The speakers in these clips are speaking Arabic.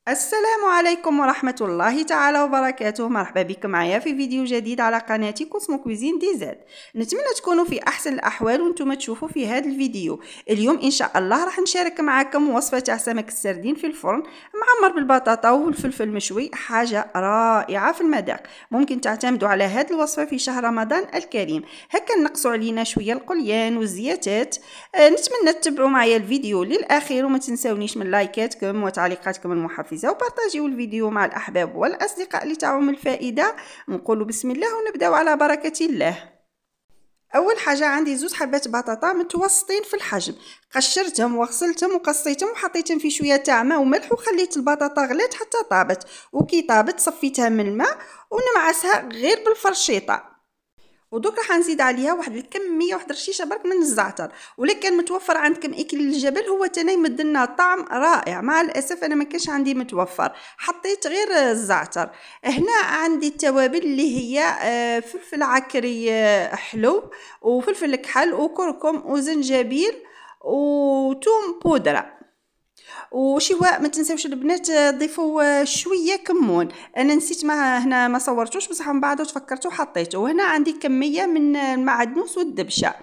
السلام عليكم ورحمة الله تعالى وبركاته. مرحبا بكم معايا في فيديو جديد على قناتي كوسمو كويزين دي زاد. نتمنى تكونوا في أحسن الأحوال وانتم تشوفوا في هذا الفيديو. اليوم إن شاء الله راح نشارك معكم وصفة تاع سمك السردين في الفرن معمر بالبطاطا والفلفل المشوي، حاجة رائعة في المذاق. ممكن تعتمدوا على هذه الوصفة في شهر رمضان الكريم. هكا نقصوا علينا شوية القليان والزيتات. نتمنى تتبعوا معايا الفيديو للأخير وما تنسونيش من لايكاتكم وتعليقاتكم المحفزة وبارطاجيو الفيديو مع الأحباب والأصدقاء لتعم الفائدة. نقول بسم الله ونبدأ على بركة الله. أول حاجة عندي زوج حبات بطاطا متوسطين في الحجم، قشرتهم وغسلتهم وقصيتهم وحطيتهم في شوية تاع ماء وملح وخليت البطاطا غلات حتى طابت، وكي طابت صفيتها من الماء ونمعسها غير بالفرشيطة. ودوك راح نزيد عليها واحد الكميه، واحد رشيشه برك من الزعتر، ولا كان متوفر عندكم اكل الجبل هو تاني يمدلنا طعم رائع. مع الاسف انا ما كانش عندي متوفر، حطيت غير الزعتر. هنا عندي التوابل اللي هي فلفل عكري حلو، وفلفل كحل وكركم وزنجبيل وتوم بودره. وشواء ما تنساوش البنات تضيفوا شويه كمون. انا نسيت هنا ما صورتوش بصح من بعد تفكرت وحطيته. وهنا عندي كميه من المعدنوس والدبشه.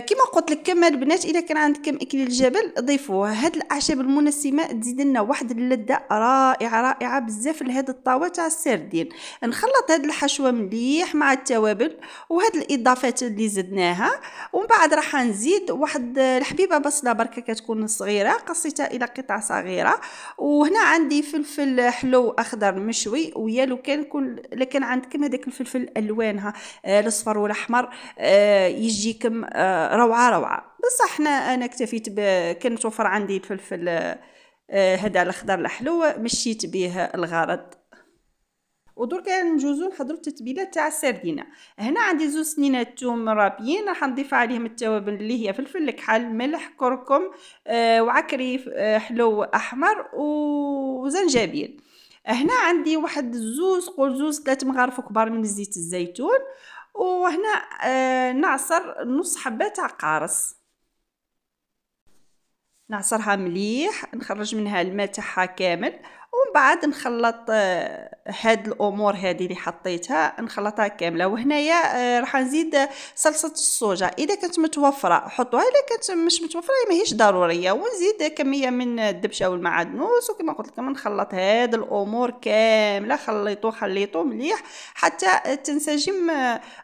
كما قلت لك كما البنات اذا كان عندكم اكل الجبل ضيفوه. هاد الاعشاب المنسمه تزيد لنا واحد اللذه رائعه رائعه بزاف لهاد الطاوه تاع السردين. نخلط هاد الحشوه مليح مع التوابل وهاد الاضافات اللي زدناها، ومن بعد راح نزيد واحد الحبيبه بصله بركه كتكون صغيره قصيتها الى قطع صغيره. وهنا عندي فلفل حلو اخضر مشوي، ويا لو كان عندكم هذاك الفلفل الالوان الاصفر والاحمر يجيكم روعه روعه. بصح انا اكتفيت كان متوفر عندي الفلفل هذا الاخضر الحلو مشيت به الغرض. ودرك نجوزو نحضروا التتبيله تاع السردينه. هنا عندي زوج سنينات توم رابيين راح نضيف عليهم التوابل اللي هي فلفل الكحل ملح كركم وعكري حلو احمر وزنجبيل. هنا عندي واحد زوز 3 مغارف كبار من زيت الزيتون. وهنا نعصر نص حبه تاع قارص، نعصرها مليح نخرج منها الماء تاعها كامل. ومن بعد نخلط هاد الامور هذه اللي حطيتها نخلطها كامله. وهنايا راح نزيد صلصه الصوجه، اذا كانت متوفره حطوها، اذا كانت مش متوفره ماهيش ضروريه. ونزيد كميه من الدبشه والمعدنوس، وكما قلت لكم نخلط هاد الامور كامله. خليطو مليح حتى تنسجم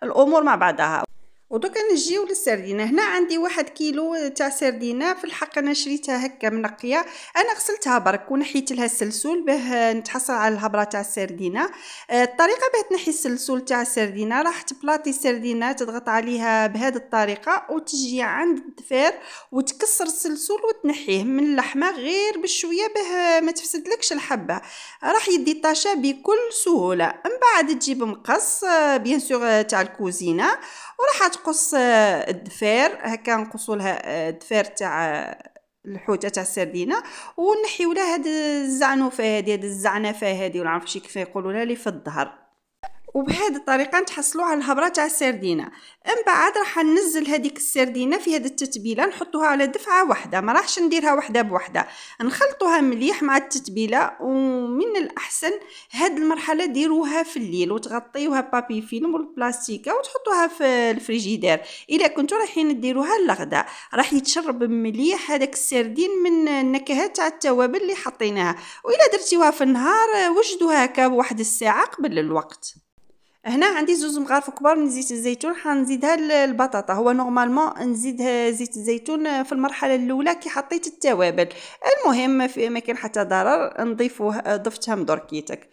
الامور مع بعضها. ودوكا نجيو للسردينه. هنا عندي 1 كيلو تاع سردينه. في الحق انا شريتها هكا منقيه، انا غسلتها برك ونحيت لها السلسول باه نتحصل على الهبره تاع السردينه. الطريقه باه تنحي السلسول تاع السردينه راح تبلاطي السردينه تضغط عليها بهذه الطريقه وتجي عند الدفير وتكسر السلسول وتنحيه من اللحمه غير بشويه باه ما تفسدلكش الحبه. راح يدي طاشا بكل سهوله. من بعد تجيب مقص بيان سور تاع الكوزينه، وراح تقص الدفير هكا نقصوا لها الدفير تاع الحوته تاع السردينه، ونحيو لها هاد الزعنفه هذه، هاد الزعنفه هذه ولا عرفتش كيف يقولوا لها اللي في الظهر. وبهذه الطريقه نتحصلوا على الهبره تاع السردينه. من بعد راح ننزل هذيك السردينه في هذه التتبيله نحطوها على دفعه واحده، ما راحش نديرها وحده بوحده، نخلطوها مليح مع التتبيله. ومن الاحسن هاد المرحله ديروها في الليل وتغطيوها بابي فيلم والبلاستيكه وتحطوها في الفريجيدير. اذا كنتوا رايحين ديروها للغداء راح يتشرب مليح هذاك السردين من النكهات تاع التوابل اللي حطيناها. واذا درتيوها في النهار وجدوها هكا بواحد الساعه قبل الوقت. هنا عندي 2 مغارف كبار من زيت الزيتون حنزيدها للبطاطا. هو نورمالمون نزيدها زيت الزيتون في المرحله الاولى كي حطيت التوابل. المهم ما كان حتى ضرر نضيفوه، ضفتهم دركيتك.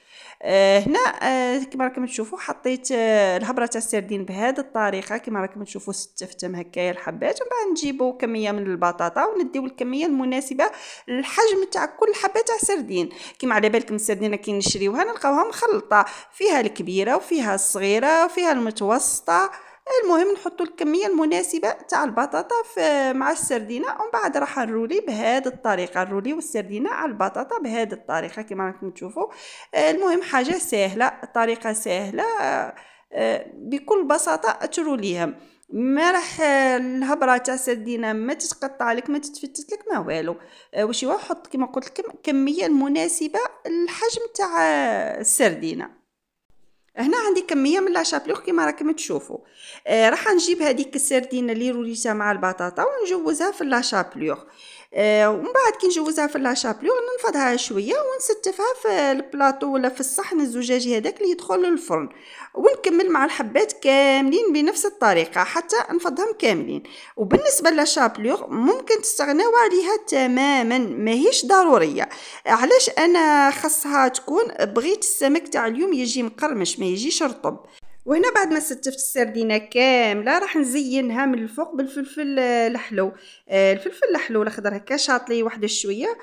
هنا كما راكم تشوفوا حطيت الهبره تاع السردين بهذه الطريقه كما راكم تشوفوا ستفتهم هكايا الحبات. ومن بعد نجيبوا كميه من البطاطا ونديو الكميه المناسبه للحجم تاع كل حبه تاع سردين. كما على بالكم السردينه كي نشريوها نلقاوها مخلطه، فيها الكبيره وفيها الصغيره وفيها المتوسطه. المهم نحطوا الكميه المناسبه تاع البطاطا مع السردينه. ومن بعد راح نرولي بهذه الطريقه، نرولي والسردينه على البطاطا بهذه الطريقه كما راكم تشوفوا. المهم حاجه سهله، طريقه سهله بكل بساطه تروليهم. ما راح الهبره تاع السردينه ما تتقطع لك ما تتفتت لك ما والو. واش هو حط كما قلت لكم الكميه المناسبه للحجم تاع السردينه. هنا عندي كميه من لاشابلوغ كما راكم تشوفوا. راح نجيب هذيك السردينه اللي روليتها مع البطاطا ونجوزها في لاشابلوغ. ومن بعد كي نجوزها في لاشابلوغ ننفضها شويه ونستفها في البلاطو ولا في الصحن الزجاجي هذاك اللي يدخل للفرن، ونكمل مع الحبات كاملين بنفس الطريقه حتى نفضهم كاملين. وبالنسبه للشابلوغ ممكن تستغناو عليها تماما، ماهيش ضروريه. علاش انا خاصها تكون بغيت السمك تاع اليوم يجي مقرمش ما يجيش رطب. وهنا بعد ما ستفت السردينه كامله راح نزينها من الفوق بالفلفل الحلو. الفلفل الحلو الاخضر هكا شاطلي واحد شويه.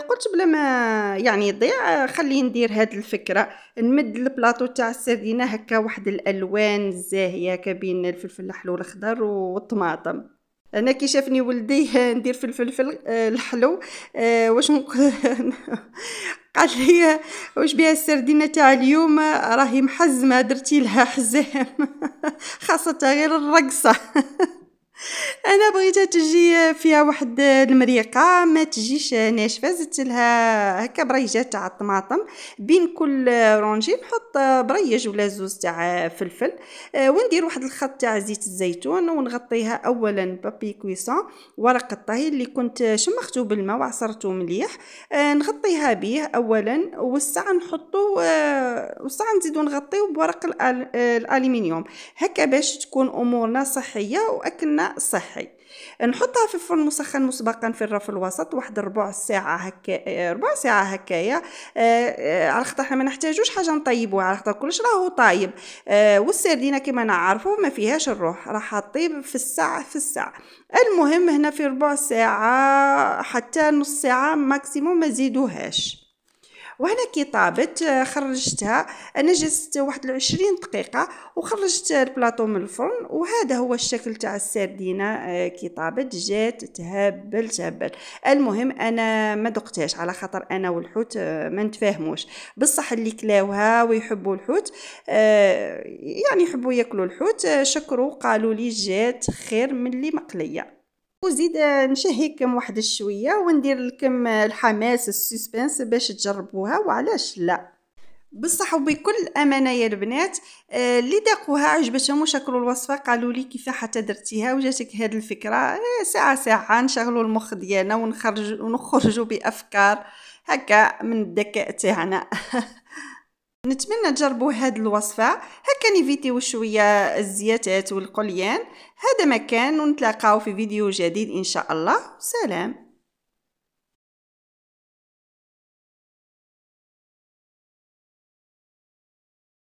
قلت بلا ما يعني يضيع خلي ندير هاد الفكره، نمد البلاطو تاع السردينه هكا واحد الالوان زاهيه كبين الفلفل الحلو الاخضر والطماطم. انا كي شافني ولدي ندير في الفلفل الحلو واش قال لي واش بها السردينه تاع اليوم راهي محزمه درتي لها حزام خاصه غير الرقصه انا بغيتها تجي فيها واحد المريقه ما تجيش ناشفه، زدت لها هكا بريجات تاع الطماطم بين كل رونجي نحط بريج ولا زوز تاع فلفل. وندير واحد الخط تاع زيت الزيتون ونغطيها اولا بابي كويسون ورق الطهي اللي كنت شمخته بالماء وعصرته مليح. نغطيها به اولا والساعه نحطو والساعه نزيدو نغطيو بورق الالومنيوم هكا باش تكون امورنا صحيه واكلنا صحي. نحطها في الفرن مسخن مسبقا في الرف الوسط واحد ربع ساعه هكا، ربع ساعه هكايا. على خاطر حنا ما نحتاجوش حاجه نطيبوها على خاطر كلش راهو طايب. والسردينه كما نعرفوا ما فيهاش الروح راح تطيب في الساعه. المهم هنا في ربع ساعه حتى نص ساعه ماكسيموم ما زيدوهاش. وهنا كي طابت خرجتها، انا جلست واحد 20 دقيقه وخرجت البلاطو من الفرن. وهذا هو الشكل تاع السردينه كي طابت جات تهبل. المهم انا ما دقتهاش على خاطر انا والحوت ما نتفاهموش، بصح اللي كلاوها ويحبوا الحوت يعني يحبوا ياكلوا الحوت شكروا قالوا لي جات خير من اللي مقليه. وزيد نشهيكم واحد شويه وندير لكم الحماس السسبنس باش تجربوها وعلاش لا. بصح وبكل امانه يا البنات اللي داقوها عجبتهم وشكروا الوصفه قالوا لي كيف حتى درتيها وجاتك هذه الفكره. ساعه نشغلوا المخ ديالنا ونخرجوا بافكار هكا من الذكاء تاعنا نتمنى تجربوا هذه الوصفه هكا نيفيتيو شويه الزياتات والقليان. هذا ما كان ونتلاقاو في فيديو جديد ان شاء الله. سلام.